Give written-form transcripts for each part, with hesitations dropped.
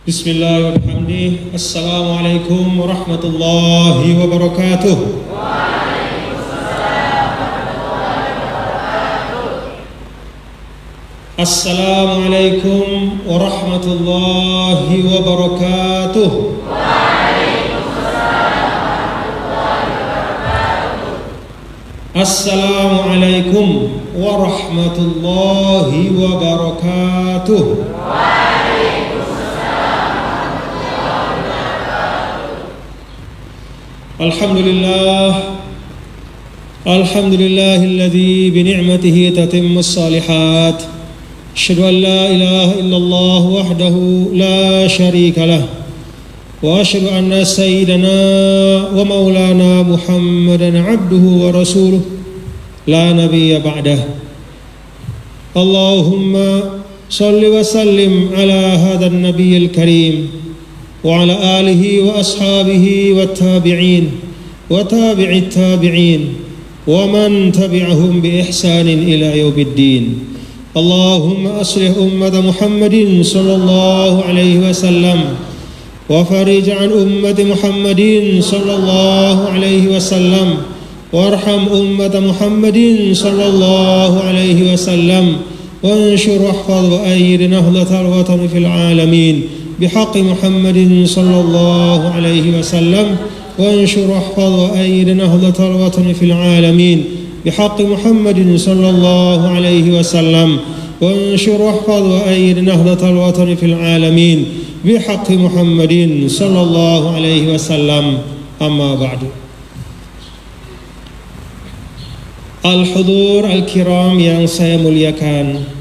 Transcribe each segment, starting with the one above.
Bismillah walhamdulillah. Assalamualaikum warahmatullahi wabarakatuh. Assalamualaikum warahmatullahi wabarakatuh. Assalamualaikum warahmatullahi wabarakatuh. Alhamdulillahilladzi bini'matihi tatimmus shalihat. Asyhadu an la ilaha illallah wahdahu la syarika lah. Wa asyhadu anna sayyidana wa maulana Muhammadan abduhu wa rasuluh la nabiyya ba'dah. Allahumma salli wa sallim ala hadzal nabiyil karim وعلى آله وأصحابه والتابعين وتابع التابعين ومن تبعهم بإحسان إلى يوم الدين. اللهم أصلح أمة محمد صلى الله عليه وسلم وفرج عن أمة محمد صلى الله عليه وسلم وارحم أمة محمد صلى الله عليه وسلم وانشر واحفظ وأيد نهضة الوطن في العالمين بحق محمد صلى الله عليه وسلم وانشر واحفظ وأيد نهضة الوطن في العالمين بحق محمد صلى الله عليه وسلم وانشر واحفظ وأيد نهضة الوطن في العالمين بحق محمد صلى الله عليه وسلم. أما بعد. Al-Hudur Al-Kiram yang saya muliakan,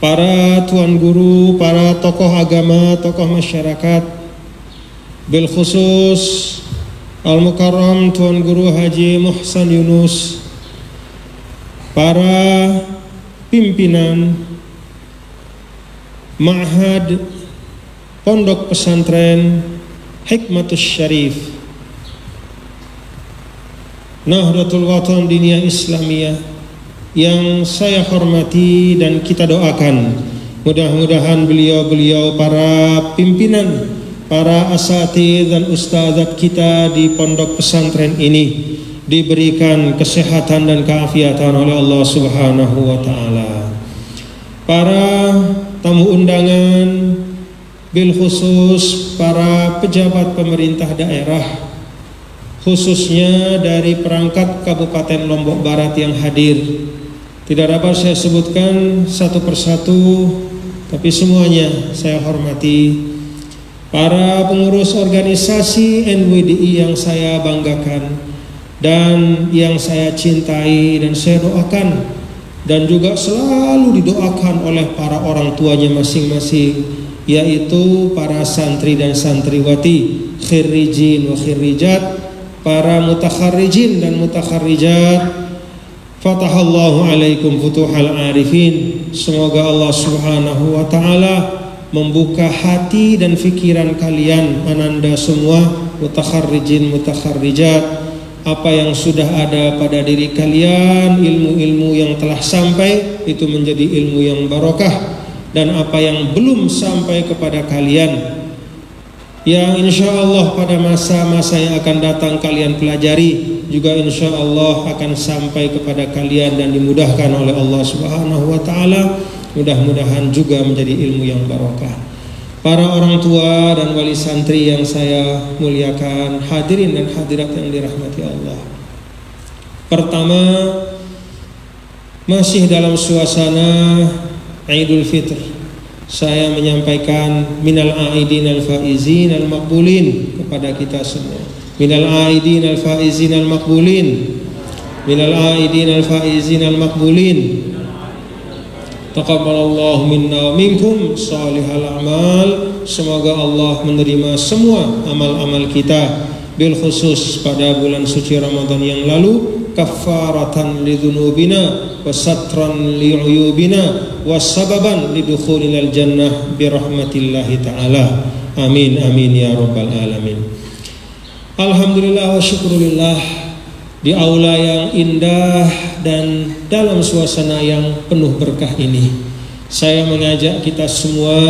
para tuan guru, para tokoh agama, tokoh masyarakat, bil khusus Al-Mukarram Tuan Guru Haji Muhsan Yunus, para pimpinan Ma'had Pondok Pesantren Hikmatus Syarif Nahdlatul Watan Diniyah Islamiyah yang saya hormati dan kita doakan, mudah-mudahan beliau-beliau para pimpinan, para asatidz dan ustadzat kita di pondok pesantren ini diberikan kesehatan dan keafiatan oleh Allah Subhanahu wa taala. Para tamu undangan, bil khusus para pejabat pemerintah daerah, khususnya dari perangkat Kabupaten Lombok Barat yang hadir. Tidak dapat saya sebutkan satu persatu, tapi semuanya saya hormati. Para pengurus organisasi NWDI yang saya banggakan dan yang saya cintai dan saya doakan, dan juga selalu didoakan oleh para orang tuanya masing-masing, yaitu para santri dan santriwati, khirrijin wa khirrijat, para mutakharrijin dan mutakharrijat. Fatahallahu alaikum futuhal arifin. Semoga Allah Subhanahu wa ta'ala membuka hati dan fikiran kalian, ananda semua mutakharrijin mutakharrijat. Apa yang sudah ada pada diri kalian, ilmu-ilmu yang telah sampai, itu menjadi ilmu yang barokah. Dan apa yang belum sampai kepada kalian, yang insya Allah pada masa-masa yang akan datang kalian pelajari, juga insya Allah akan sampai kepada kalian dan dimudahkan oleh Allah Subhanahu wa ta'ala. Mudah-mudahan juga menjadi ilmu yang barokah. Para orang tua dan wali santri yang saya muliakan, hadirin dan hadirat yang dirahmati Allah. Pertama, masih dalam suasana Idul Fitr, saya menyampaikan minal aidin al faizin al maqbulin kepada kita semua. Minal aidin al faizin al maqbulin. Minal aidin al faizin al maqbulin. Taqabbalallahu minna wa minkum salihal a'mal. Semoga Allah menerima semua amal-amal kita, bil khusus pada bulan suci Ramadan yang lalu, kafaratan lidzunubina wa satran li'uyubina wa sababan lidukhulil jannah birahmatillahi ta'ala. Amin amin ya rabbal alamin. Alhamdulillah wa syukurillah, di aula yang indah dan dalam suasana yang penuh berkah ini saya mengajak kita semua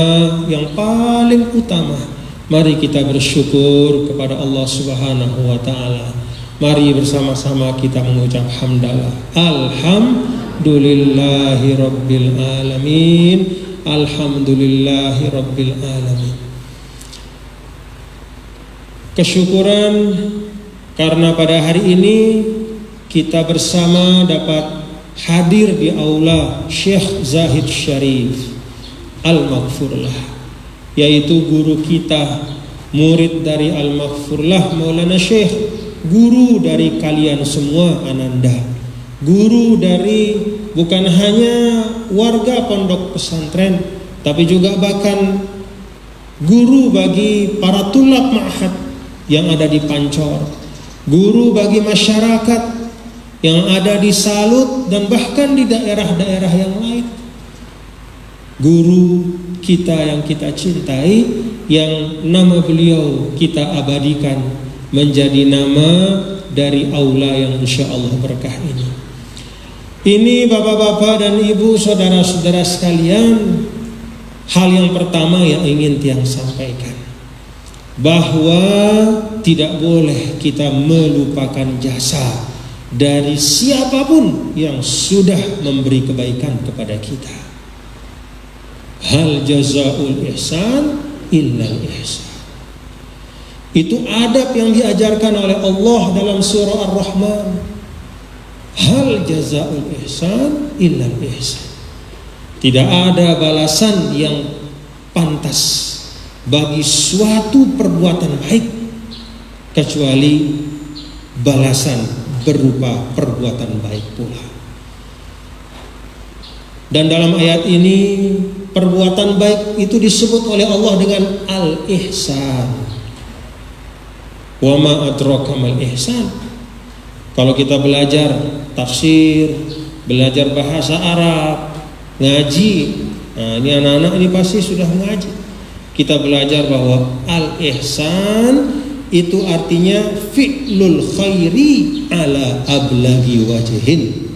yang paling utama, mari kita bersyukur kepada Allah Subhanahu wa taala. Mari bersama-sama kita mengucap hamdalah. Alhamdulillahi rabbil alamin. Alhamdulillahi rabbil alamin. Kesyukuran karena pada hari ini kita bersama dapat hadir di aula Syekh Zahid Syarif Al-Maghfurlah, yaitu guru kita, murid dari Al-Maghfurlah Maulana Syekh, guru dari kalian semua Ananda, guru dari bukan hanya warga pondok pesantren, tapi juga bahkan guru bagi para tulab ma'had yang ada di Pancor, guru bagi masyarakat yang ada di Salut dan bahkan di daerah-daerah yang lain. Guru kita yang kita cintai, yang nama beliau kita abadikan menjadi nama dari aula yang insya Allah berkah ini. Ini bapak-bapak dan ibu, saudara-saudara sekalian, hal yang pertama yang ingin tiang sampaikan, bahwa tidak boleh kita melupakan jasa dari siapapun yang sudah memberi kebaikan kepada kita. Hal jazaul ihsan illal ihsan. Itu adab yang diajarkan oleh Allah dalam surah Ar-Rahman. Hal jazaul ihsan illal ihsan. Tidak ada balasan yang pantas bagi suatu perbuatan baik kecuali balasan berupa perbuatan baik pula. Dan dalam ayat ini perbuatan baik itu disebut oleh Allah dengan al-ihsan. Wa ma adraka mal ihsan. Kalau kita belajar tafsir, belajar bahasa Arab, ngaji, nah ini anak-anak ini pasti sudah ngaji. Kita belajar bahwa al-ihsan itu artinya fi'lul khairi ala ablagi wajhin,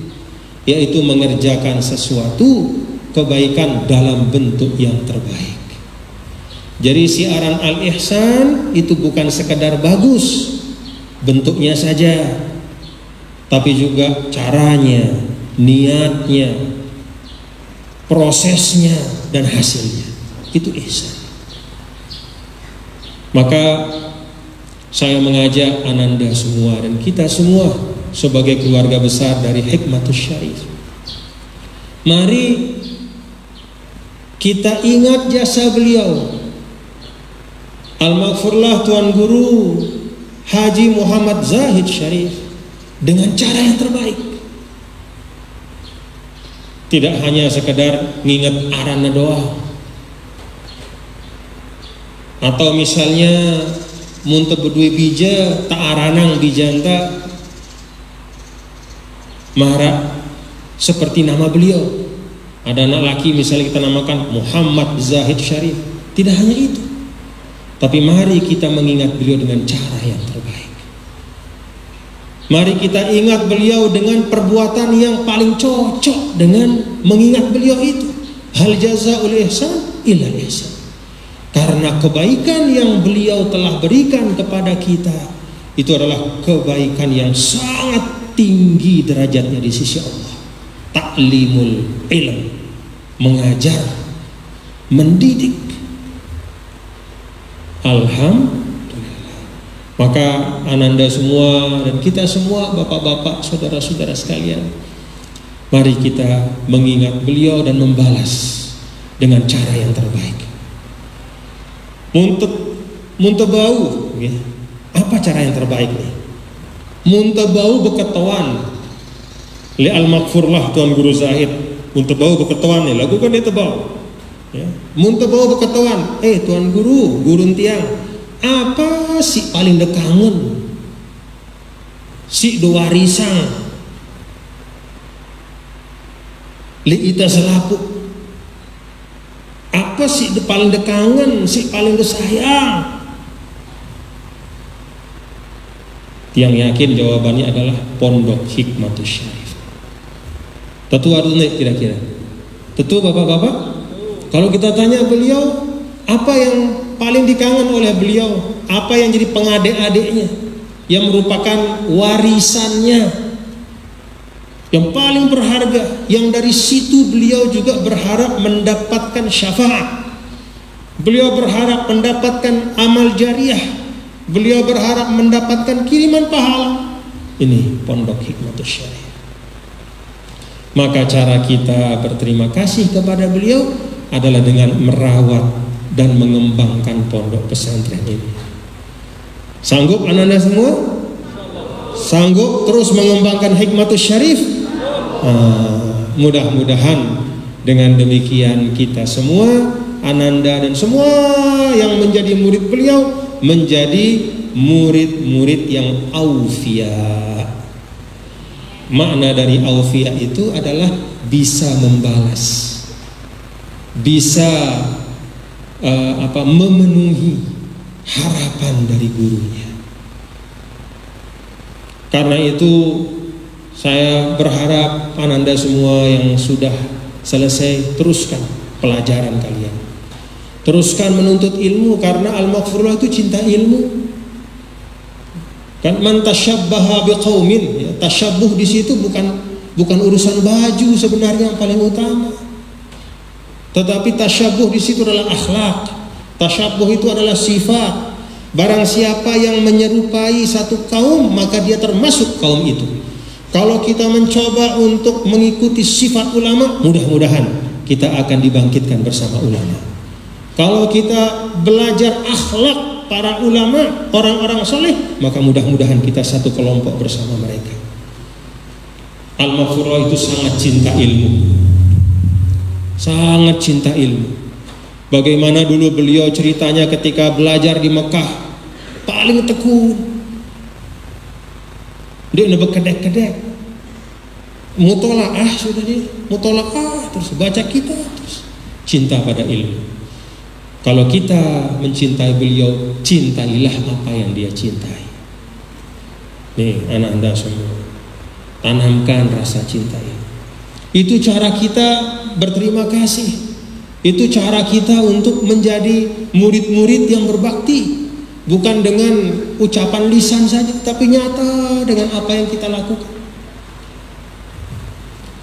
yaitu mengerjakan sesuatu kebaikan dalam bentuk yang terbaik. Jadi siaran al-ihsan itu bukan sekedar bagus bentuknya saja, tapi juga caranya, niatnya, prosesnya, dan hasilnya. Itu ihsan. Maka saya mengajak Ananda semua dan kita semua sebagai keluarga besar dari Hikmatus Syarif, mari kita ingat jasa beliau Al-Maghfurlah Tuan Guru Haji Muhammad Zahid Syarif dengan cara yang terbaik. Tidak hanya sekedar nginget arana doa, atau misalnya muntah berdua bija tak aranang bijanta marah seperti nama beliau. Ada anak laki misalnya kita namakan Muhammad Zahid Syarif. Tidak hanya itu, tapi mari kita mengingat beliau dengan cara yang terbaik. Mari kita ingat beliau dengan perbuatan yang paling cocok dengan mengingat beliau itu. Hal jazaul ihsan illal ihsan. Karena kebaikan yang beliau telah berikan kepada kita itu adalah kebaikan yang sangat tinggi derajatnya di sisi Allah. Ta'limul ilm, mengajar, mendidik. Alhamdulillah. Maka Ananda semua dan kita semua, bapak-bapak, saudara-saudara sekalian, mari kita mengingat beliau dan membalas dengan cara yang terbaik. Muntabau, ya. Apa cara yang terbaik nih? Muntabau beketawan li Al-Maghfurlah Tuan Guru Zahid. Muntabau beketawan nih, lakukan itu bau. Ya. Muntabau beketawan, Tuan Guru, gurun tiang, apa sih paling dekangen? Si doarisang li ita selapuk. Apa sih paling dekangen, si paling disayang? Tiang yakin jawabannya adalah Pondok Hikmatus Syarif. Tetua dulu nih kira-kira. Tentu bapak-bapak. Kalau kita tanya beliau, apa yang paling dikangen oleh beliau? Apa yang jadi pengadek-adeknya? Yang merupakan warisannya yang paling berharga, yang dari situ beliau juga berharap mendapatkan syafaat. Beliau berharap mendapatkan amal jariah. Beliau berharap mendapatkan kiriman pahala. Ini Pondok Hikmatus Syariah. Maka cara kita berterima kasih kepada beliau adalah dengan merawat dan mengembangkan pondok pesantren ini. Sanggup anak-anak semua? Sanggup terus mengembangkan Hikmatus Syarif? Mudah-mudahan dengan demikian kita semua, Ananda dan semua yang menjadi murid beliau, menjadi murid-murid yang aufiya. Makna dari aufiya itu adalah bisa membalas, bisa memenuhi harapan dari gurunya. Karena itu saya berharap Ananda semua yang sudah selesai, teruskan pelajaran kalian, teruskan menuntut ilmu, karena al-maghfurullah itu cinta ilmu. Kan man tasyabbaha biqaumin, ya, tasyabbuh di situ bukan urusan baju sebenarnya yang paling utama, tetapi tasyabbuh di situ adalah akhlak. Tasyabbuh itu adalah sifat. Barang siapa yang menyerupai satu kaum, maka dia termasuk kaum itu. Kalau kita mencoba untuk mengikuti sifat ulama, mudah-mudahan kita akan dibangkitkan bersama ulama. Kalau kita belajar akhlak para ulama, orang-orang soleh, maka mudah-mudahan kita satu kelompok bersama mereka. Al-Maghfurullah itu sangat cinta ilmu, sangat cinta ilmu. Bagaimana dulu beliau ceritanya ketika belajar di Mekah, paling tekun. Dia nebek kedek-kedek, mutolaah sudah dia, mutolaah terus baca kitab, terus cinta pada ilmu. Kalau kita mencintai beliau, cintailah apa yang dia cintai. Nih anak anda semua, tanamkan rasa cinta ini. Itu cara kita berterima kasih. Itu cara kita untuk menjadi murid-murid yang berbakti. Bukan dengan ucapan lisan saja, tapi nyata dengan apa yang kita lakukan.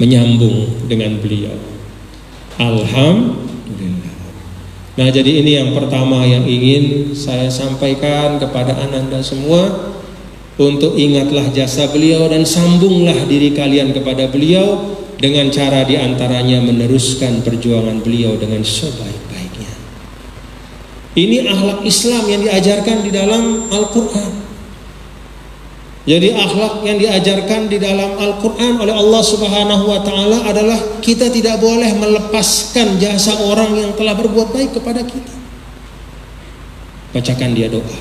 Menyambung dengan beliau. Alhamdulillah. Nah, jadi ini yang pertama yang ingin saya sampaikan kepada Ananda semua. Untuk ingatlah jasa beliau dan sambunglah diri kalian kepada beliau dengan cara diantaranya meneruskan perjuangan beliau dengan sebaik-baiknya. Ini akhlak Islam yang diajarkan di dalam Al-Quran. Jadi akhlak yang diajarkan di dalam Al-Quran oleh Allah Subhanahu wa Ta'ala adalah kita tidak boleh melepaskan jasa orang yang telah berbuat baik kepada kita. Bacakan dia doa,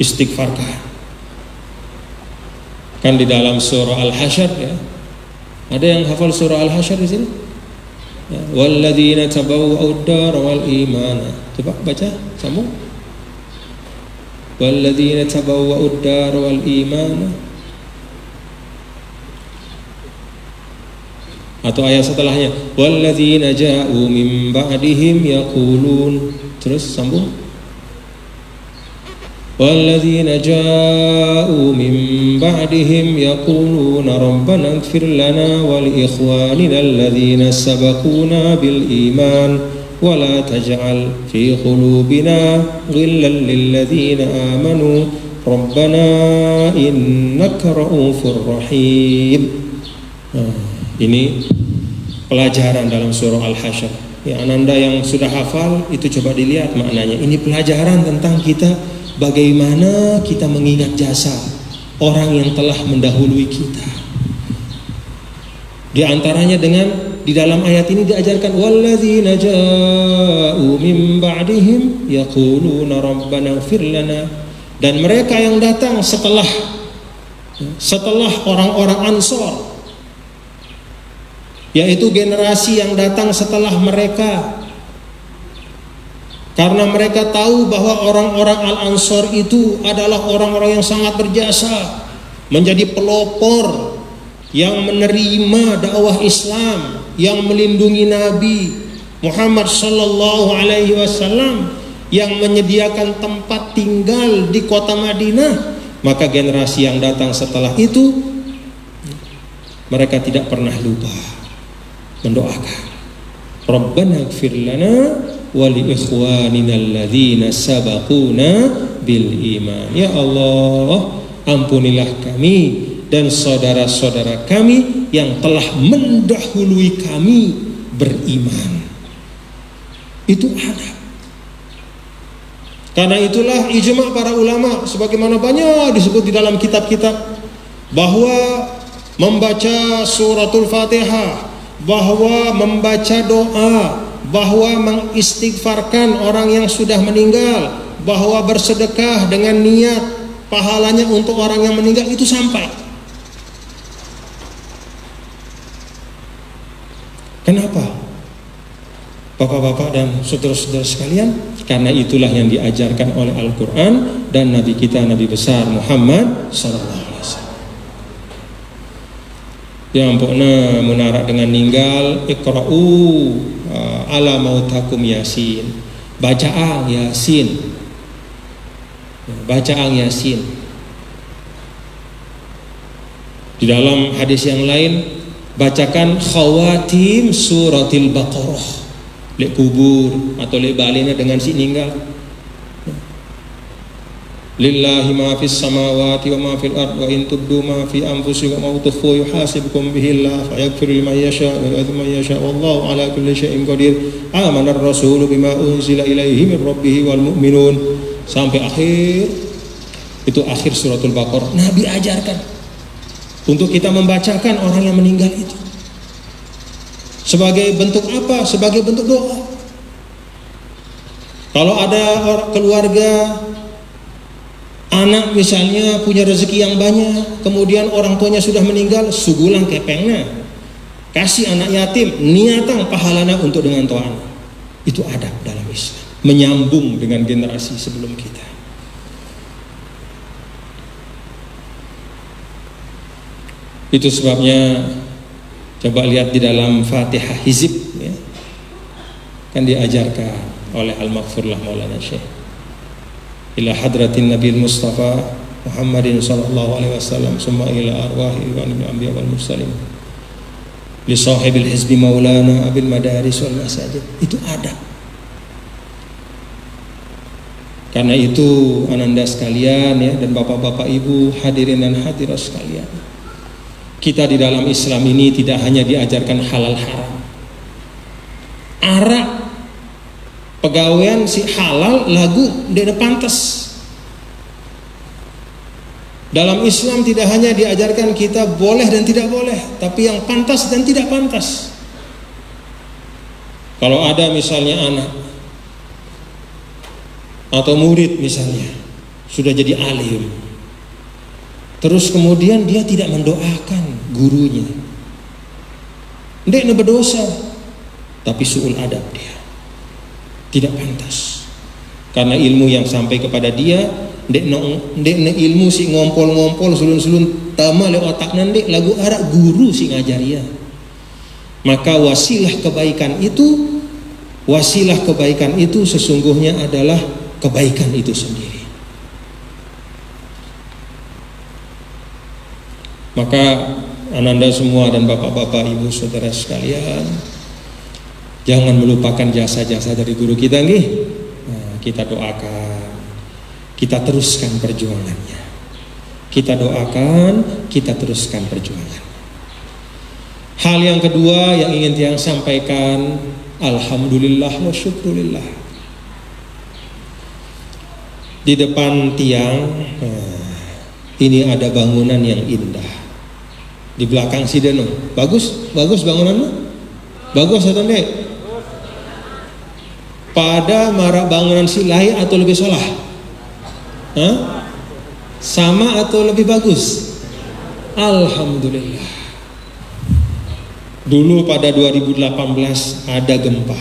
istighfarkan. Kan di dalam surah Al-Hasyr, ya. Ada yang hafal surah Al-Hasyr di sini? Ya. Walladzina tabawwa'ud dar wal imana. Coba baca, sambung. Walladzina tabawwa'ud dar wal imana. Atau ayat setelahnya, walladzina ja'u min ba'dihim yaqulun. Terus sambung. والذين جاءوا من بعدهم يقولون ربنا اغفر لنا ولإخواننا الذين سبقونا بالإيمان ولا تجعل في قلوبنا غلا للذين آمنوا ربنا إنك رؤوف رحيم. Ini pelajaran dalam surah Al-Hasyr. Ya, Ananda yang sudah hafal itu coba dilihat maknanya. Ini pelajaran tentang kita, bagaimana kita mengingat jasa orang yang telah mendahului kita. Di antaranya dengan di dalam ayat ini diajarkan walladzina ja'u min ba'dihim yaquluna rabbana ighfir lana, dan mereka yang datang setelah orang-orang Ansor, yaitu generasi yang datang setelah mereka. Karena mereka tahu bahwa orang-orang Al-Ansor itu adalah orang-orang yang sangat berjasa, menjadi pelopor yang menerima dakwah Islam, yang melindungi Nabi Muhammad sallallahu alaihi wasallam, yang menyediakan tempat tinggal di kota Madinah, maka generasi yang datang setelah itu mereka tidak pernah lupa mendoakan, Rabbana ighfir lana wa li ikhwanina alladzina sabaquna bil iman. Ya Allah, ampunilah kami dan saudara-saudara kami yang telah mendahului kami beriman. Itu adab. Karena itulah ijma' para ulama, sebagaimana banyak disebut di dalam kitab-kitab, bahwa membaca suratul Fatihah, bahwa membaca doa, bahwa mengistighfarkan orang yang sudah meninggal, bahwa bersedekah dengan niat pahalanya untuk orang yang meninggal, itu sampai. Kenapa? Bapak-bapak dan saudara-saudara sekalian, karena itulah yang diajarkan oleh Al-Quran dan Nabi kita, Nabi besar Muhammad SAW. Yang pokna menarak dengan ninggal, iqra'u ala mautakum yasin, bacaan yasin, bacaan yasin. Di dalam hadis yang lain, bacakan khawatim suratil Baqarah, lek kubur atau lek balina dengan si ninggal. Lillahi ma fis samawati wa ma fil ard wa in tubdu ma fi anfusikum aw tukhfu yuhasibukum bihi Allah fa yaghfiru liman yasha wa yu'adhibu man yasha wallahu ala kulli syai'in qadir. Amana ar-rasulu bima unzila ilaihi min rabbih wal mu'minun, sampai akhir. Itu akhir suratul Baqarah. Nabi ajarkan untuk kita membacakan orang yang meninggal itu. Sebagai bentuk apa? Sebagai bentuk doa. Kalau ada keluarga, anak misalnya punya rezeki yang banyak, kemudian orang tuanya sudah meninggal, sugulang kepengna, kasih anak yatim, niatang pahalana untuk dengan to'an. Itu adab dalam Islam, menyambung dengan generasi sebelum kita. Itu sebabnya coba lihat di dalam Fatihah hizib, ya, kan diajarkan oleh Al-Maghfurlah Maulana Syekh, ila hadratin Nabi Mustafa Muhammadin sallallahu alaihi wasallam summa ila arwahi wa anbiya wal mursalin li sahibil hizbi maulana abil madaris wal masajid. Itu adab. Karena itu ananda sekalian, ya, dan bapak-bapak ibu, hadirin dan hadirat sekalian, kita di dalam Islam ini tidak hanya diajarkan halal haram. Arak pegawaian si halal lagu tidak pantas. Dalam Islam tidak hanya diajarkan kita boleh dan tidak boleh, tapi yang pantas dan tidak pantas. Kalau ada misalnya anak atau murid misalnya sudah jadi alim, terus kemudian dia tidak mendoakan gurunya, dia berdosa, tapi suul adab dia, tidak pantas. Karena ilmu yang sampai kepada dia, dek ilmu si ngompol-ngompol sulun-sulun tama le otak nandek lagu arak guru si ngajaria. Maka wasilah kebaikan itu sesungguhnya adalah kebaikan itu sendiri. Maka ananda semua dan bapak-bapak, ibu, saudara sekalian, jangan melupakan jasa-jasa dari guru kita, nggih. Nah, kita doakan, kita teruskan perjuangannya. Kita doakan, kita teruskan perjuangan. Hal yang kedua yang ingin tiang sampaikan, alhamdulillah wa syukurillah. Di depan tiang, ini ada bangunan yang indah. Di belakang si Deno, bagus bangunannya, bagus atau enggak? Pada marak bangunan si lain atau lebih solah? Sama atau lebih bagus? Alhamdulillah. Dulu pada 2018 ada gempa,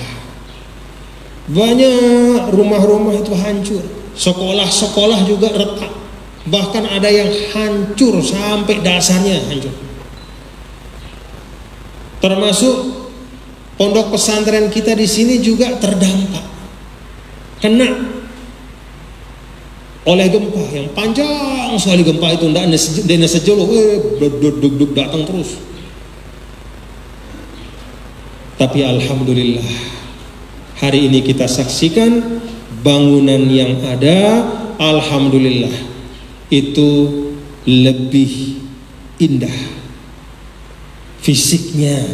banyak rumah-rumah itu hancur, sekolah-sekolah juga retak, bahkan ada yang hancur sampai dasarnya hancur. Termasuk pondok pesantren kita di sini juga terdampak, kena oleh gempa yang panjang sekali. Gempa itu tidak sejolo, duduk datang terus. Tapi alhamdulillah hari ini kita saksikan bangunan yang ada, alhamdulillah itu lebih indah fisiknya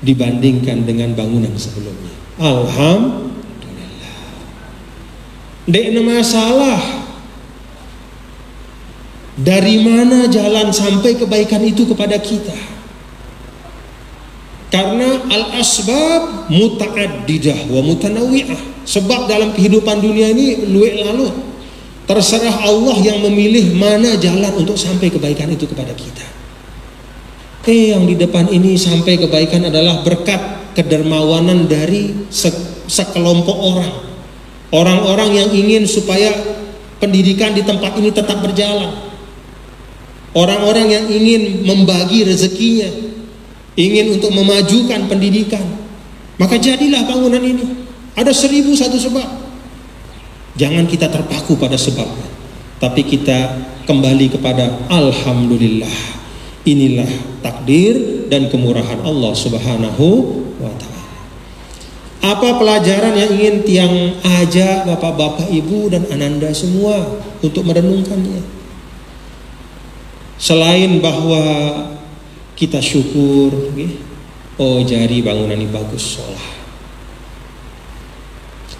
dibandingkan dengan bangunan sebelumnya. Alhamdulillah. Tidak ada masalah. Dari mana jalan sampai kebaikan itu kepada kita? Karena al-asbab muta'addidah wa mutanawwi'ah. Sebab dalam kehidupan dunia ini luwek lalu. Terserah Allah yang memilih mana jalan untuk sampai kebaikan itu kepada kita. Yang di depan ini sampai kebaikan adalah berkat kedermawanan dari sekelompok orang. Orang-orang yang ingin supaya pendidikan di tempat ini tetap berjalan. Orang-orang yang ingin membagi rezekinya, ingin untuk memajukan pendidikan. Maka jadilah bangunan ini. Ada 1001 sebab. Jangan kita terpaku pada sebabnya, tapi kita kembali kepada alhamdulillah. Inilah takdir dan kemurahan Allah Subhanahu wa ta'ala. Apa pelajaran yang ingin Tiang ajak Bapak-bapak, Ibu dan Ananda semua untuk merenungkannya? Selain bahwa kita syukur, oh jari bangunan ini bagus, solah,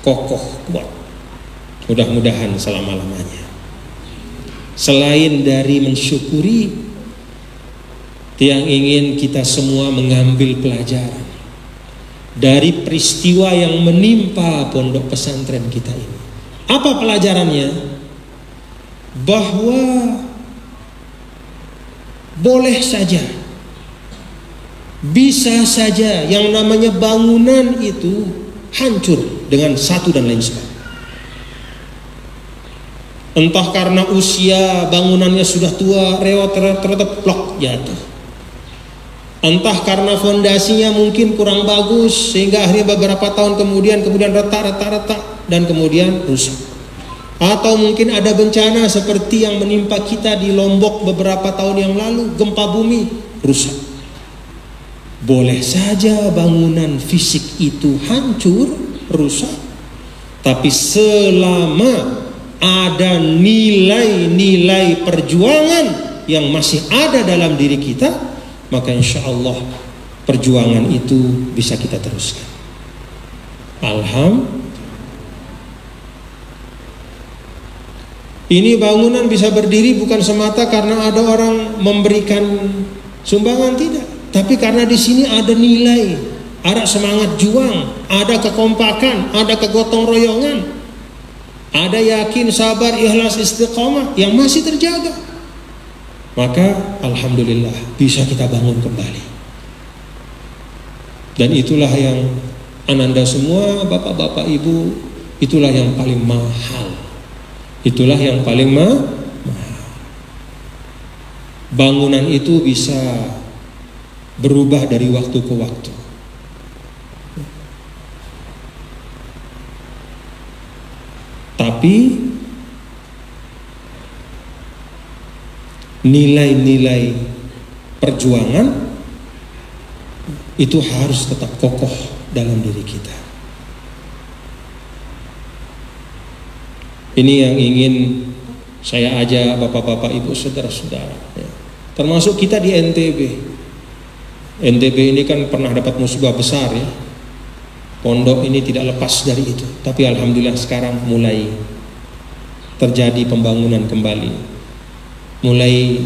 kokoh, kuat, mudah-mudahan selama-lamanya. Selain dari mensyukuri, Tiang ingin kita semua mengambil pelajaran dari peristiwa yang menimpa pondok pesantren kita ini. Apa pelajarannya? Bahwa boleh saja, bisa saja yang namanya bangunan itu hancur dengan satu dan lain sebab. Entah karena usia bangunannya sudah tua, reot, plok jatuh. Entah karena fondasinya mungkin kurang bagus sehingga akhirnya beberapa tahun kemudian retak dan kemudian rusak. Atau mungkin ada bencana seperti yang menimpa kita di Lombok beberapa tahun yang lalu, gempa bumi, rusak. Boleh saja bangunan fisik itu hancur, rusak, tapi selama ada nilai-nilai perjuangan yang masih ada dalam diri kita, maka insya Allah perjuangan itu bisa kita teruskan. Alhamdulillah. Ini bangunan bisa berdiri bukan semata karena ada orang memberikan sumbangan, tidak, tapi karena di sini ada nilai, ada semangat juang, ada kekompakan, ada kegotong royongan, ada yakin, sabar, ikhlas, istiqomah yang masih terjaga. Maka alhamdulillah bisa kita bangun kembali. Dan itulah yang Ananda semua, Bapak-bapak, Ibu, itulah yang paling mahal. Itulah yang paling mahal. Bangunan itu bisa berubah dari waktu ke waktu. Tapi nilai-nilai perjuangan itu harus tetap kokoh dalam diri kita. Ini yang ingin saya ajak Bapak-bapak, Ibu, saudara-saudara, ya. Termasuk kita di NTB. NTB ini kan pernah dapat musibah besar, ya. Pondok ini tidak lepas dari itu. Tapi alhamdulillah sekarang mulai terjadi pembangunan kembali, mulai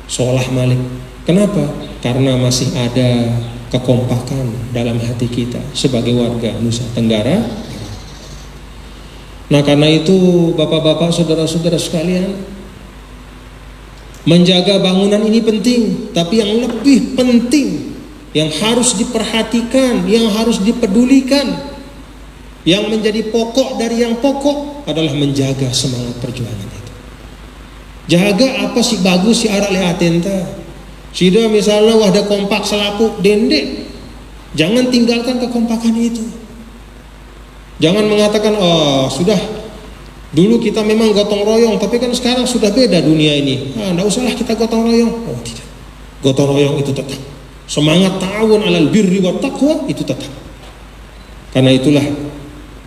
seolah malik. Kenapa? Karena masih ada kekompakan dalam hati kita sebagai warga Nusa Tenggara. Nah, karena itu Bapak-bapak, saudara-saudara sekalian, menjaga bangunan ini penting, tapi yang lebih penting, yang harus diperhatikan, yang harus dipedulikan, yang menjadi pokok dari yang pokok adalah menjaga semangat perjuangan itu. Jaga apa sih bagus si arak le atenta. Sida misalnya wahda kompak selaku dendek, jangan tinggalkan kekompakan itu. Jangan mengatakan, oh sudah, dulu kita memang gotong royong, tapi kan sekarang sudah beda dunia ini. Nggak usahlah kita gotong royong. Oh tidak, gotong royong itu tetap. Semangat ta'awun 'alal birri wat taqwa itu tetap. Karena itulah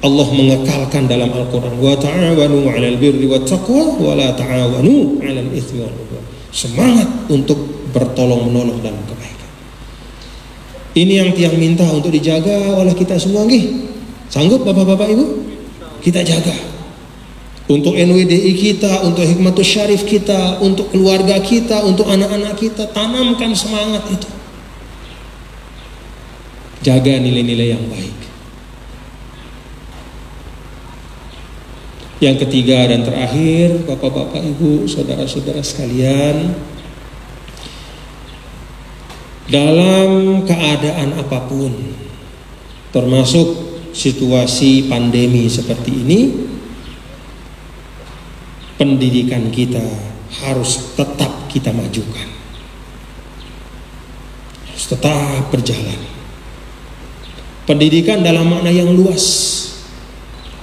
Allah mengekalkan dalam Al-Quran, wa ta'awanu 'alal birri wat taqwa wa la ta'awanu 'alal itsmi wal 'udwan. Semangat untuk bertolong menolong dalam kebaikan. Ini yang tiang minta untuk dijaga oleh kita semua, nggih. Sanggup Bapak-bapak Ibu? Kita jaga. Untuk NWDI kita, untuk Hikmatus Syarif kita, untuk keluarga kita, untuk anak-anak kita, tanamkan semangat itu. Jaga nilai-nilai yang baik. Yang ketiga dan terakhir, Bapak-bapak Ibu, saudara-saudara sekalian, dalam keadaan apapun, termasuk situasi pandemi seperti ini, pendidikan kita harus tetap kita majukan, harus tetap berjalan. Pendidikan dalam makna yang luas,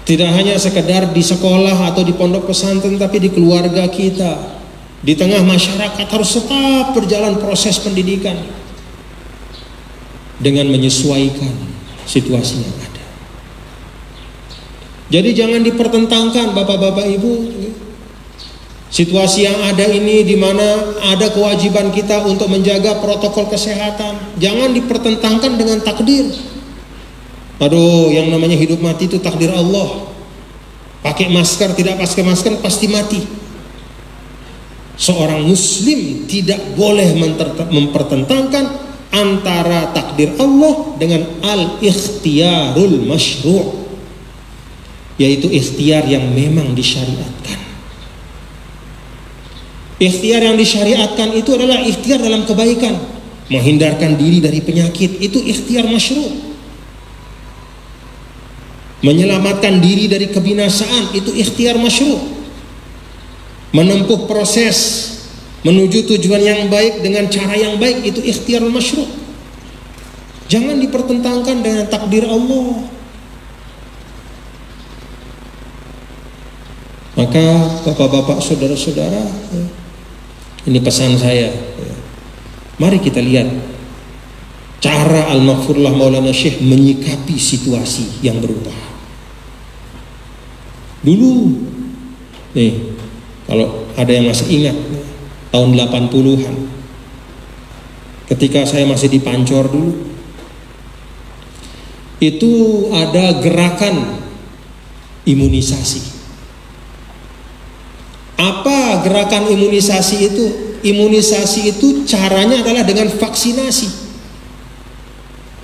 tidak hanya sekedar di sekolah atau di pondok pesantren, tapi di keluarga kita, di tengah masyarakat harus tetap berjalan proses pendidikan dengan menyesuaikan situasi yang ada. Jadi jangan dipertentangkan Bapak-bapak Ibu. Situasi yang ada ini di mana ada kewajiban kita untuk menjaga protokol kesehatan, jangan dipertentangkan dengan takdir. Aduh, yang namanya hidup mati itu takdir Allah. Pakai masker, tidak pakai masker pasti mati. Seorang muslim tidak boleh mempertentangkan antara takdir Allah dengan al-ikhtiyarul masyru', yaitu ikhtiar yang memang disyariatkan. Ikhtiar yang disyariatkan itu adalah ikhtiar dalam kebaikan, menghindarkan diri dari penyakit, itu ikhtiar masyru'. Menyelamatkan diri dari kebinasaan, itu ikhtiar masyru'. Menempuh proses menuju tujuan yang baik dengan cara yang baik, itu ikhtiar masyru'. Jangan dipertentangkan dengan takdir Allah. Maka Bapak-bapak, saudara-saudara, ini pesan saya, mari kita lihat cara Al-Maghfurullah Maulana Syekh menyikapi situasi yang berubah. Dulu nih, kalau ada yang masih ingat, tahun 80-an, ketika saya masih di Pancor dulu, itu ada gerakan imunisasi. Apa gerakan imunisasi itu? Imunisasi itu caranya adalah dengan vaksinasi.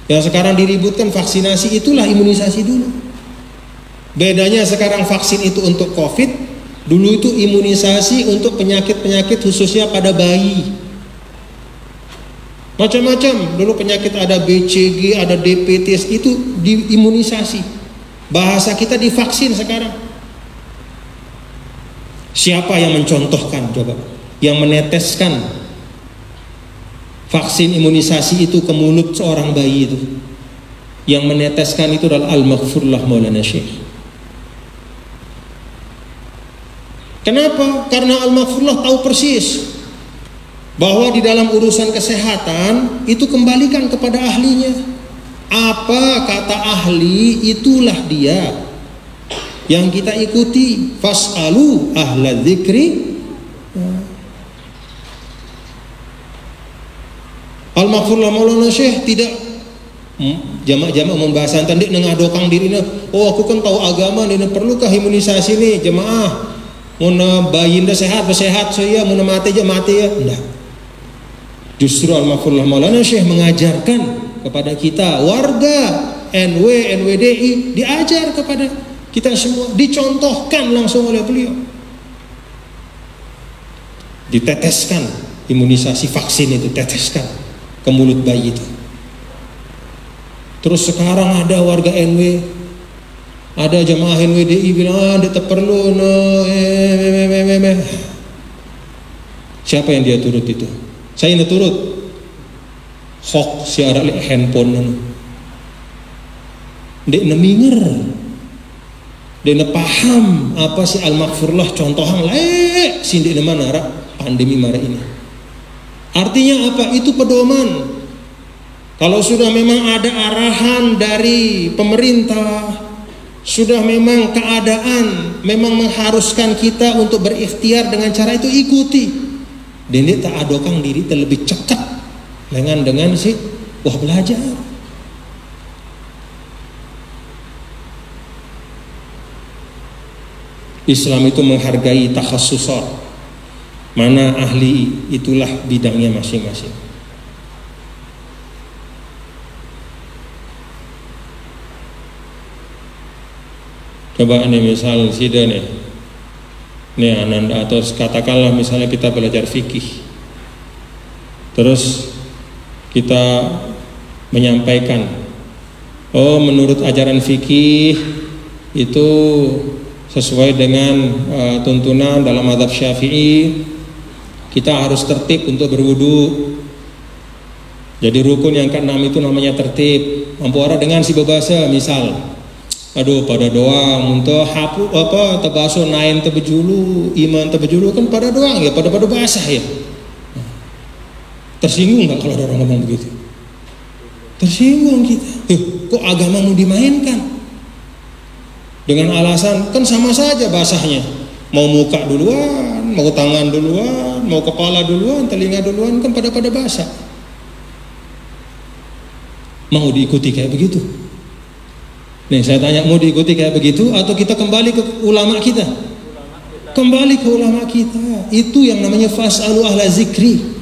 Yang sekarang diributkan vaksinasi, itulah imunisasi dulu. Bedanya sekarang vaksin itu untuk COVID, dulu itu imunisasi untuk penyakit-penyakit khususnya pada bayi. Macam-macam, dulu penyakit ada BCG, ada DPT, itu diimunisasi. Bahasa kita divaksin sekarang. Siapa yang mencontohkan coba? Yang meneteskan vaksin imunisasi itu ke mulut seorang bayi itu? Yang meneteskan itu adalah Al-Maghfurullah Maulana Syekh. Kenapa? Karena Al-Maghfurullah tahu persis bahwa di dalam urusan kesehatan itu kembalikan kepada ahlinya. Apa kata ahli, itulah dia yang kita ikuti. Fas'alu ahla dzikri. Al-Maghfurullah Maulana Syekh tidak jamaah-jamaah membahas tadi nengadokang dirina. Oh, aku kan tahu agama, ini perlukah imunisasi nih jemaah? Muna bayin dah sehat, bersehat saya, muna mati aja mati ya. Enggak. Justru Al-Maghfurullah Maulana Syekh mengajarkan kepada kita warga NW, NWDI, diajar kepada kita semua, dicontohkan langsung oleh beliau. Diteteskan imunisasi vaksin itu, teteskan ke mulut bayi itu. Terus sekarang ada warga NW, ada jamaah NWDI bilang, tidak perlu no, Siapa yang dia turut itu? Saya ini turut hok siara li handphone dek neminger, dek paham apa sih al-maghfurlah contohan lae sindi mana rak pandemi mara ini. Artinya apa? Itu pedoman. Kalau sudah memang ada arahan dari pemerintah, sudah memang keadaan memang mengharuskan kita untuk berikhtiar dengan cara itu, ikuti. Dan dia tak adokang diri terlebih cekat dengan si wah belajar. Islam itu menghargai takhassusat. Mana ahli itulah bidangnya masing-masing. Coba nih misal sida nih ananda, atau katakanlah misalnya kita belajar fikih, terus kita menyampaikan, oh menurut ajaran fikih itu sesuai dengan tuntunan dalam mazhab Syafi'i, kita harus tertib untuk berwudu. Jadi rukun yang ke-6 itu namanya tertib. Mampu orang dengan si bebasa misal, aduh pada doang untuk hapu apa tebaso nain tebejulu iman tebejulu kan pada doang ya, pada basah ya. Tersinggung nggak kalau ada orang ngomong begitu? Tersinggung kita. Kok agamamu dimainkan? Dengan alasan kan sama saja basahnya. Mau muka duluan, mau tangan duluan, mau kepala duluan, telinga duluan, kan pada basah. Mau diikuti kayak begitu? Nih saya tanya, mau diikuti kayak begitu atau kita kembali ke ulama kita? Kembali ke ulama kita. Itu yang namanya fas'alu ahla zikri.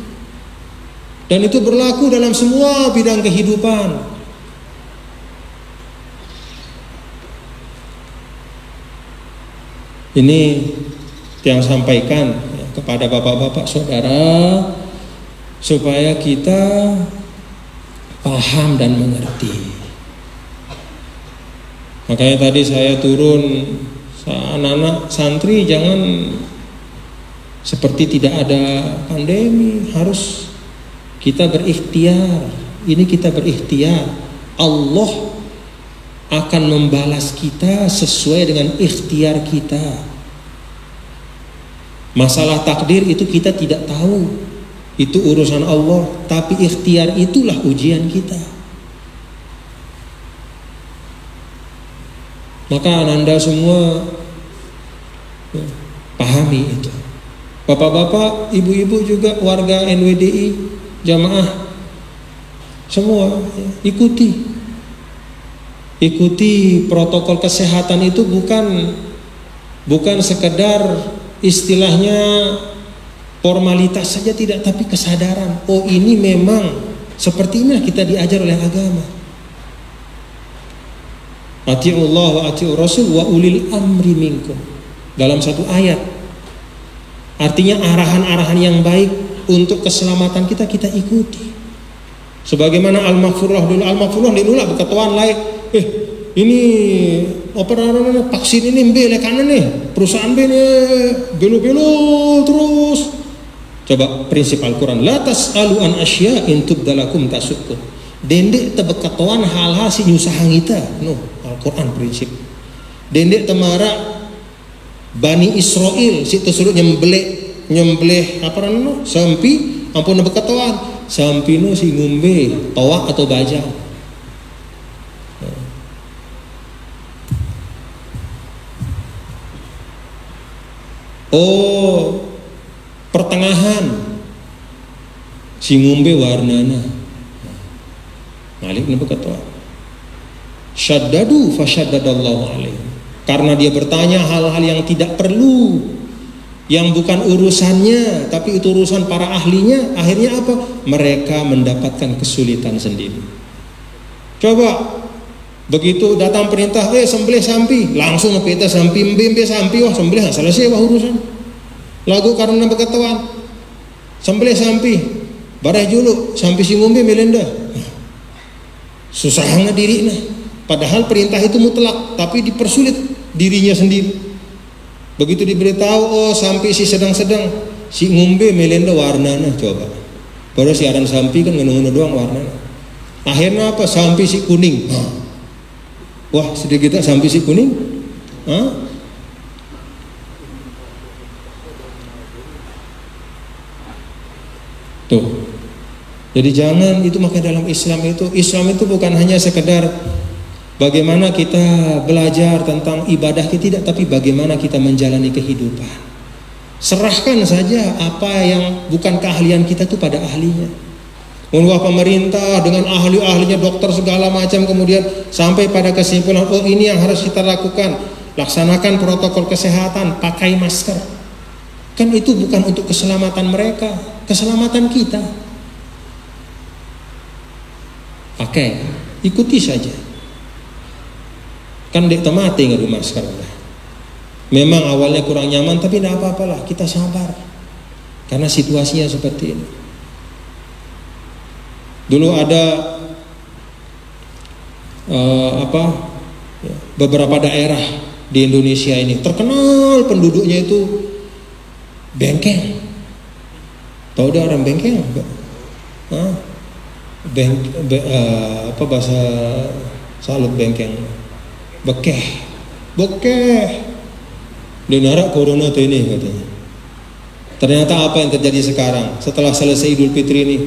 Dan itu berlaku dalam semua bidang kehidupan. Ini yang sampaikan kepada bapak-bapak saudara supaya kita paham dan mengerti. Makanya tadi saya turun, anak-anak santri jangan seperti tidak ada pandemi, harus kita berikhtiar. Ini kita berikhtiar. Allah akan membalas kita sesuai dengan ikhtiar kita. Masalah takdir itu kita tidak tahu, itu urusan Allah. Tapi ikhtiar itulah ujian kita. Maka Anda semua pahami itu. Bapak-bapak, ibu-ibu juga warga NWDI, jamaah semua ikuti protokol kesehatan itu, bukan sekedar istilahnya formalitas saja, tidak, tapi kesadaran. Oh ini memang seperti inilah kita diajar oleh agama. Ati'ullah wa ati'ur rasul wa ulil amri minkum, dalam satu ayat. Artinya arahan-arahan yang baik untuk keselamatan kita ikuti. Sebagaimana al-maghfurlah dulu, al-maghfurlah dulu lah berketuan lain. Ini apa namanya vaksin ini mbele kanan nih, perusahaan bene belo terus. Coba prinsip Al-Quran, la tas'alu an asya in tubdalakum tasukkum. Dendek tebekatuan hal-hal si nyusahang kita, no, Al-Quran prinsip. Dendek temara Bani Israel si tersebut nyembelih apa namanya sampi, ampun bekatuan sampi no si ngumbe tawak atau bajang. Oh, pertengahan si ngumbe warnana Malik ini berkata, syaddadu fasyaddadallahu alaihim. Karena dia bertanya hal-hal yang tidak perlu, yang bukan urusannya, tapi itu urusan para ahlinya. Akhirnya apa? Mereka mendapatkan kesulitan sendiri. Coba begitu datang perintah, sembelih sampi, langsung ngepeta sampi, mbembe sampi, wah sembelih selesai wah urusan. Lagu karena berketahuan, sembelih sampi, barah julu, sampi si ngombe melenda. Susah nggak dirinya, padahal perintah itu mutlak, tapi dipersulit dirinya sendiri. Begitu diberitahu, oh sampai si sedang-sedang, si ngombe melenda warnanya, coba Baru siaran sampi kan ngono-ngono doang warnanya. Akhirnya apa? Sampi si kuning. Wah, sedikit sampi si kuning. Tuh. Jadi jangan itu, makanya dalam Islam itu bukan hanya sekedar bagaimana kita belajar tentang ibadah kita, tidak, tapi bagaimana kita menjalani kehidupan. Serahkan saja apa yang bukan keahlian kita itu pada ahlinya. Wah, pemerintah dengan ahli-ahlinya, dokter segala macam, kemudian sampai pada kesimpulan, oh ini yang harus kita lakukan, laksanakan protokol kesehatan, pakai masker. Kan itu bukan untuk keselamatan mereka, keselamatan kita. Pakai, ikuti saja. Kan dek mati nggak masker. Memang awalnya kurang nyaman, tapi tidak apa-apalah, kita sabar. Karena situasinya seperti ini. Dulu ada beberapa daerah di Indonesia ini terkenal penduduknya itu bengkeng. Tahu dia orang bengkeng? Bahasa salut bengkeng? Bekeh. Di negara corona ini katanya. Ternyata apa yang terjadi sekarang setelah selesai Idul Fitri ini?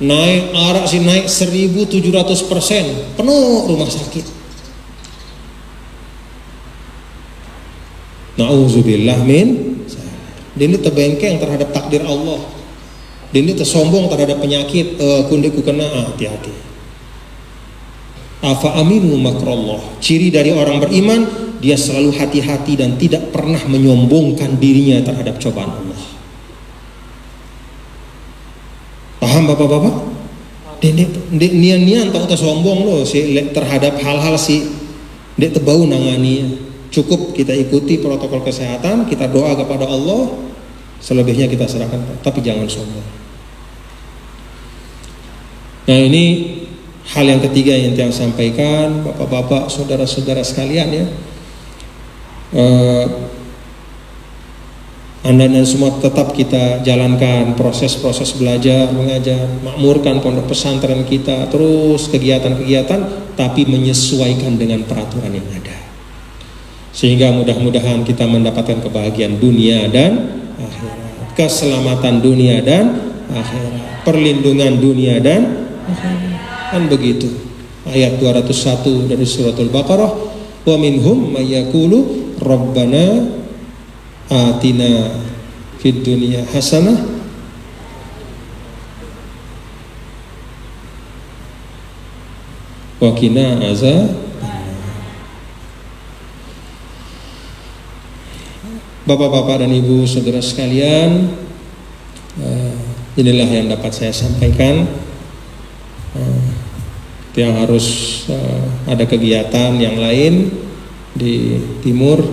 Naik arak sih naik 1.700%, penuh rumah sakit. Nauzubillah min. Dia terbengkeng terhadap takdir Allah. Dia tersombong terhadap penyakit. Kundiku kena, hati-hati. Afa aminu makrallah. Ciri dari orang beriman, dia selalu hati-hati dan tidak pernah menyombongkan dirinya terhadap cobaan Allah. Paham bapak-bapak? Nian tak sombong loh terhadap hal-hal dek tebau nangani. Cukup kita ikuti protokol kesehatan, kita doa kepada Allah, selebihnya kita serahkan, tapi jangan sombong. Nah, ini hal yang ketiga yang saya sampaikan, bapak-bapak, saudara-saudara sekalian ya. Anda dan semua tetap kita jalankan proses-proses belajar, mengajar, makmurkan pondok pesantren kita, terus kegiatan-kegiatan, tapi menyesuaikan dengan peraturan yang ada. Sehingga mudah-mudahan kita mendapatkan kebahagiaan dunia dan akhirat, keselamatan dunia dan akhirat, perlindungan dunia dan akhirat. Kan begitu. Ayat 201 dari suratul Baqarah, wa minhum may yaqulu rabbana atina fid dunya hasanah wa qina azab. Bapak-bapak dan ibu saudara sekalian, inilah yang dapat saya sampaikan. Yang harus ada kegiatan yang lain di timur.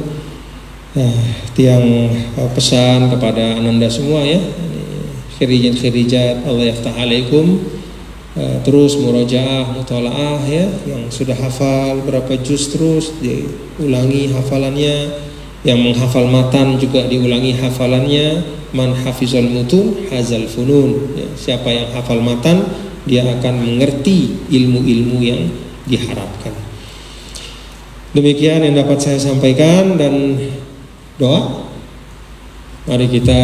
Tiang pesan kepada Ananda semua ya, khirijat Allah yaftah alaikum, terus murojaah, mutalaah ya, yang sudah hafal berapa juz terus diulangi hafalannya, yang menghafal matan juga diulangi hafalannya. Man hafizal mutun hazal funun ya, siapa yang hafal matan dia akan mengerti ilmu-ilmu yang diharapkan. Demikian yang dapat saya sampaikan, dan doa, mari kita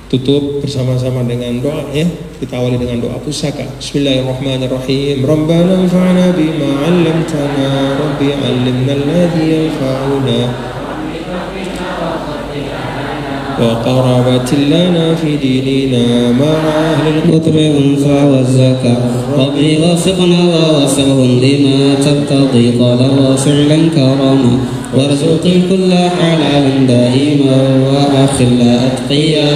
tutup bersama-sama dengan doa ya. Kita awali dengan doa pusaka. Bismillahirrahmanirrahim. Rabbana anfa'na bima 'allamtana, Rabbi 'allimna alladhi yanfa'una wa qarabatin lana fi dinina ma'a ahli al-qutri unfa wa zakah. Rabbi wafiqna wa wafiqhum lima taqtadi qala wa fi'lan karama warzuqil kulla halalan daima wa akhilla atqiya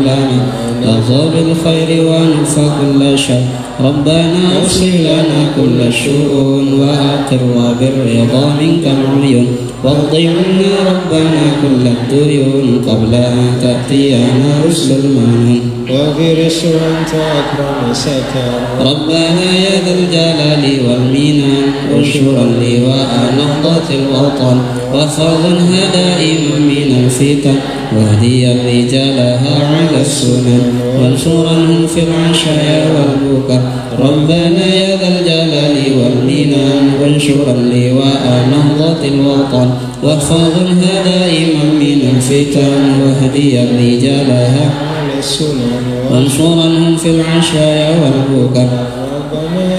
lana أغضب بالخير وانفى كل شر ربنا أصلح لنا كل الشؤون وأقر بالرضا منك العيون واقض عنا ربنا كل الديون قبل أن تأتينا رسل المنون واغفر أنت أكرم ستار ربنا يا ذا الجلال والمنان وانشر اللواء نهضة الوطن وخذها دائما من الفتن واهدي رجالها على السنن وانصرنهم في العشايا والبكر ربنا يا ذا الجلال والمنان وانشر لواء نهضة الوطن واحفظها دائما من الفتن واهدي رجالها على السنن وانصرنهم في العشايا والبكر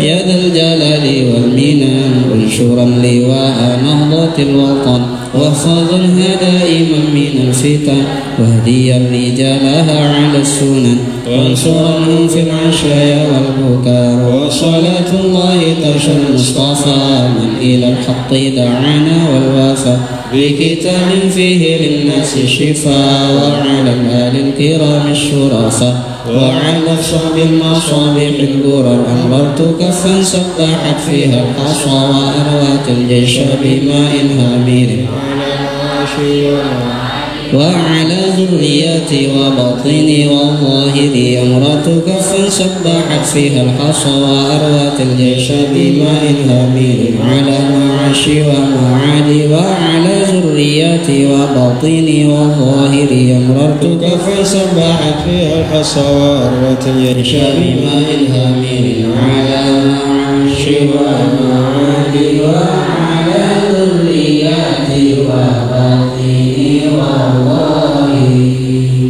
يا ذا الجلال والمنان وانشرا لواء نهضة الوطن واحفظها دائما من الفتن واهدي رجالها على السنن وانصرنهم في العشايا والبكار وصلاة الله ترشى المصطفى من إلى الحق دعانا والوفا بكتاب فيه للناس شفاء وعلى الآل الكرام الشرفاء وعلى الصحب المصابيح الغرر أمررت كفا سبحت فيها الحصى وأروات الجيش بماء هامير وعلى ذريتي وبطني وظاهري أمرت كفا سبحت فيها الحصى وأروات الجيش بماء هامير على معاشي ومعادي وعلى ذريتي وبطني وظاهري أمرت كفا سبحت فيها الحصى وأروات الجيش بماء هامير على معاشي ومعادي وعلى ذريتي وبطني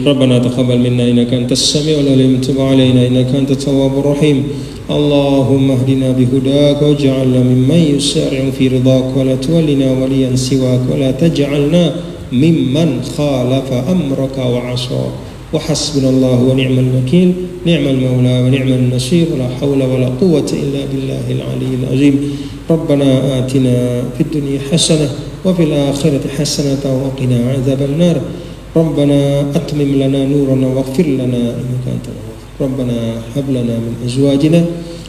ربنا تقبل منا إنك أنت السميع العليم تب علينا إنك أنت التواب الرحيم اللهم اهدنا بهداك واجعلنا ممن يسارع في رضاك ولا تولنا وليا سواك ولا تجعلنا ممن خالف أمرك وعصاك وحسبنا الله ونعم الوكيل نعم المولى ونعم النصير ولا حول ولا قوة إلا بالله العلي العظيم ربنا آتنا في الدنيا حسنة وفي الآخرة حسنة وقنا عذاب النار ربنا أتمم لنا نورنا واغفر لنا إنك أنت الوهاب ربنا هب لنا من أزواجنا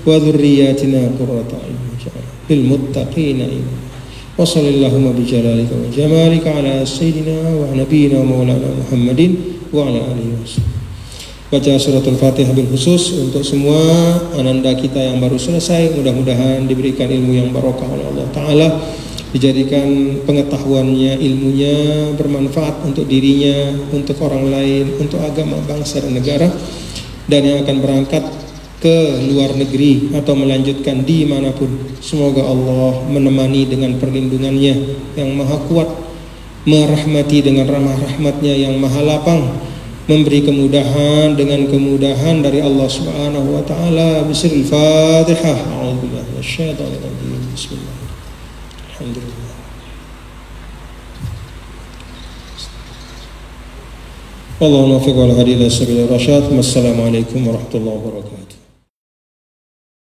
وذرياتنا قرة أعين للمتقين إماما وصل اللهم بجلالك وجمالك على سيدنا ونبينا ومولانا محمد وعلى آله وسلم. Baca suratul Fatihah bil khusus untuk semua ananda kita yang baru selesai, mudah-mudahan diberikan ilmu yang barokah oleh Allah Ta'ala, dijadikan pengetahuannya, ilmunya bermanfaat untuk dirinya, untuk orang lain, untuk agama, bangsa dan negara, dan yang akan berangkat ke luar negeri atau melanjutkan di manapun, semoga Allah menemani dengan perlindungannya yang maha kuat, merahmati dengan rahmatnya yang maha lapang, memberi kemudahan dengan kemudahan dari Allah Subhanahu wa taala. Bismillahirrahmanirrahim. A'udzubillahi minasyaitonir rajim. Bismillahirrahmanirrahim. Alhamdulillah. Wallahu muwaffiq wal hadi ila sabilir rasyad. Wassalamualaikum warahmatullahi wabarakatuh.